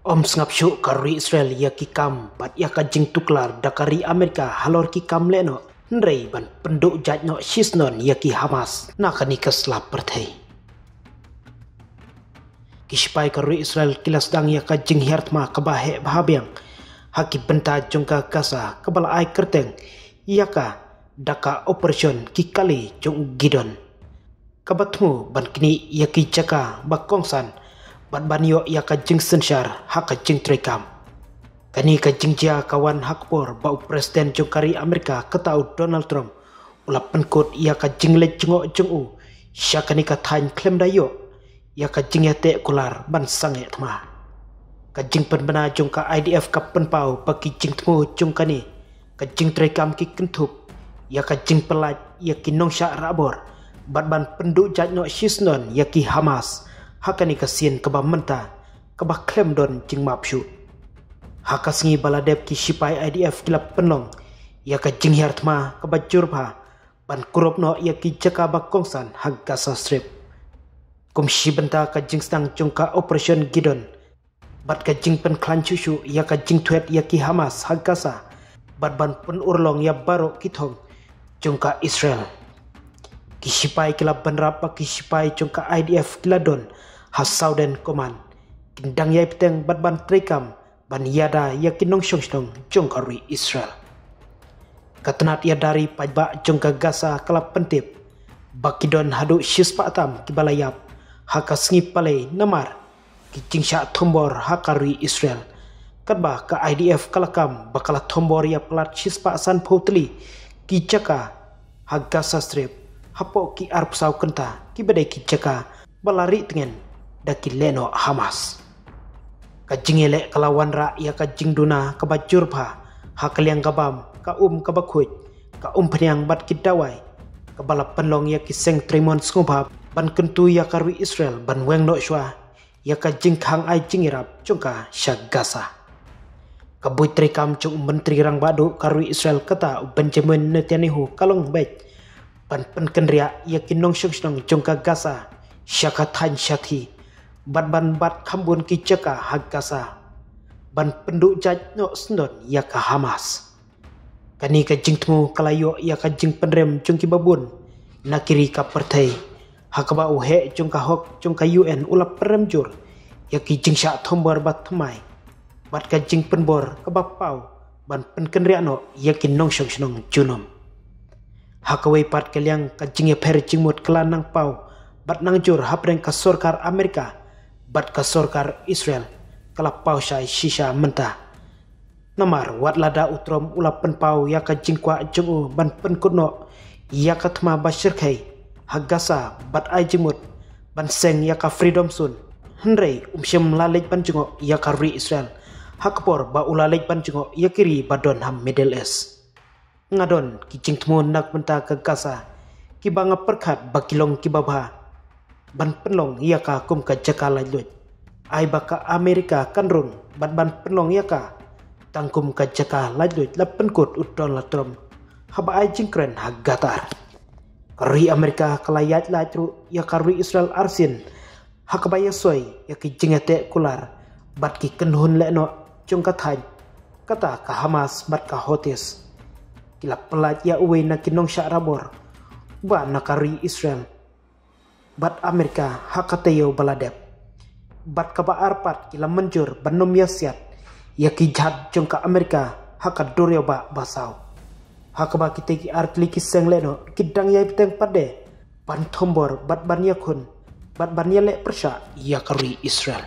Om sngap syuk karui Israel ya kikam bat ya kajing tuklar dakari Amerika halor kikam leno nrei ban penduk jatno shisnon ya ki Hamas nakani keslap perthai. Kispai karui Israel kilas dang ya kajing hertma kebahe bahabiang haki benta jongka Gaza kebala ai kerteng yaka daka operation kikali jong Gidon. Kabatmu ban kini ya ki jaka bakongsan bat banyo ya kajing sensyar hak kajing trekam. Kani kajing jia kawan hakpor bau presiden jongkari Amerika ketau Donald Trump ulap penkut ya kajing le jengok jengu syakani kathain klem dayo ya kajing ya te kular ban sange tma. Kajing penbena jongka IDF kap penpau bagi jing temu jongkani kajing trekam ki kentup ya kajing pelat ya ki nongsyak rabor bat ban penduk jatno shisnon ya ki Hamas hakani kasien keba menta keba klem don jing mapsyu. Hakasingi baladeb ki sipai IDF kilap penlong ya ka jing hertma keba jurba ban kurupno ya ki jaka bakongsan hak Gaza Strip. Kumsi benta ka jing stang jongka operation Gidon bat ka jing pen klan cucu ya ka jing tuet ya ki Hamas hak Gaza bat ban pen urlong ya baro kitong jongka Israel. Kisipai kilap benrap kisipai jongka IDF kiladon has Southern Command kindang yai peteng bat ban trekam ban yada yakin nong syong jongkari Israel. Katenat ya dari pajbak jongka Gaza kelap pentip bakidon hadu shispatam kibalayap haka sengi palai namar kijing syak tombor hakari Israel. Kadba ka IDF kalakam bakala tombor ya pelat shispa san potli ki jaka hak Gaza Strip hapo ki arp sau kenta ki badai ki jaka balari tengen daki leno Hamas. Kajing elek kelawan rak ya kajing duna kebajur pa hakaliang kabam ka kabakuj ka penyang bat kidawai kebala penlong ya kiseng trimon sngubab ban kentu ya karwi Israel ban weng no shwa ya kajing khang ai jingirap jongka syak Gaza. Kabui trikam cung menteri rang badu karwi Israel kata Benjamin Netanyahu kalong bet ban penkendria ya kinong syong jongka Gaza syakat han syati ban kambun ki jaka hak Gaza ban penduk jaj no sendon ya ka Hamas. Kani kajing temu kalayo ya kajing penrem jongki babun nakiri ka pertai hakaba uhe jongka hok jongka UN ulap peremjur ya ki jing syak tombor bat thmai bat kajing penbor kabapau ban penkenriano ya ki nong syong junum. Hakawai pat kaliang kajing ya per jingmut kelanang pau bat nangjur hapreng ka sorkar Amerika bat ka sorkar Israel kalap pau syai shisha mentah. Namar wat lada utrom ulap penpau ya ka jingkwa jengu ban penkutno ya ka thma bashir kai hak Gaza bat ai jimut ban seng ya ka freedom sun hendrei syem lalej ban jengo ya ka ri Israel hakpor ba ulalej ban jengo ya kiri badon ham Middle East. Ngadon ki jing tmu nak benta ka Gaza ki banga perkhat bakilong ki babha ban penlong ya ka kum ka jaka lajut ai baka Amerika kanrung ban penlong ya ka tangkum ka jaka lajut la penkut utron latrom haba ai jingkren ha gatar kari Amerika kalayat lajru ya kari Israel arsin hakabaya soy ya ki jingate kular bat ki kenhun leno jongka thai kata ka Hamas bat ka Houthis kilap pelat ya uwe na kinong syak rabor ba nakari Israel bat Amerika hakatayo baladep bat kaba arpat kila menjur banum yasiat ya ki jad jongka Amerika hakaduryo ba basau hakaba kiteki artli kiseng leno kidang yai peteng pade ban tombor bat ban yakun bat ban yalek persya ya kari Israel.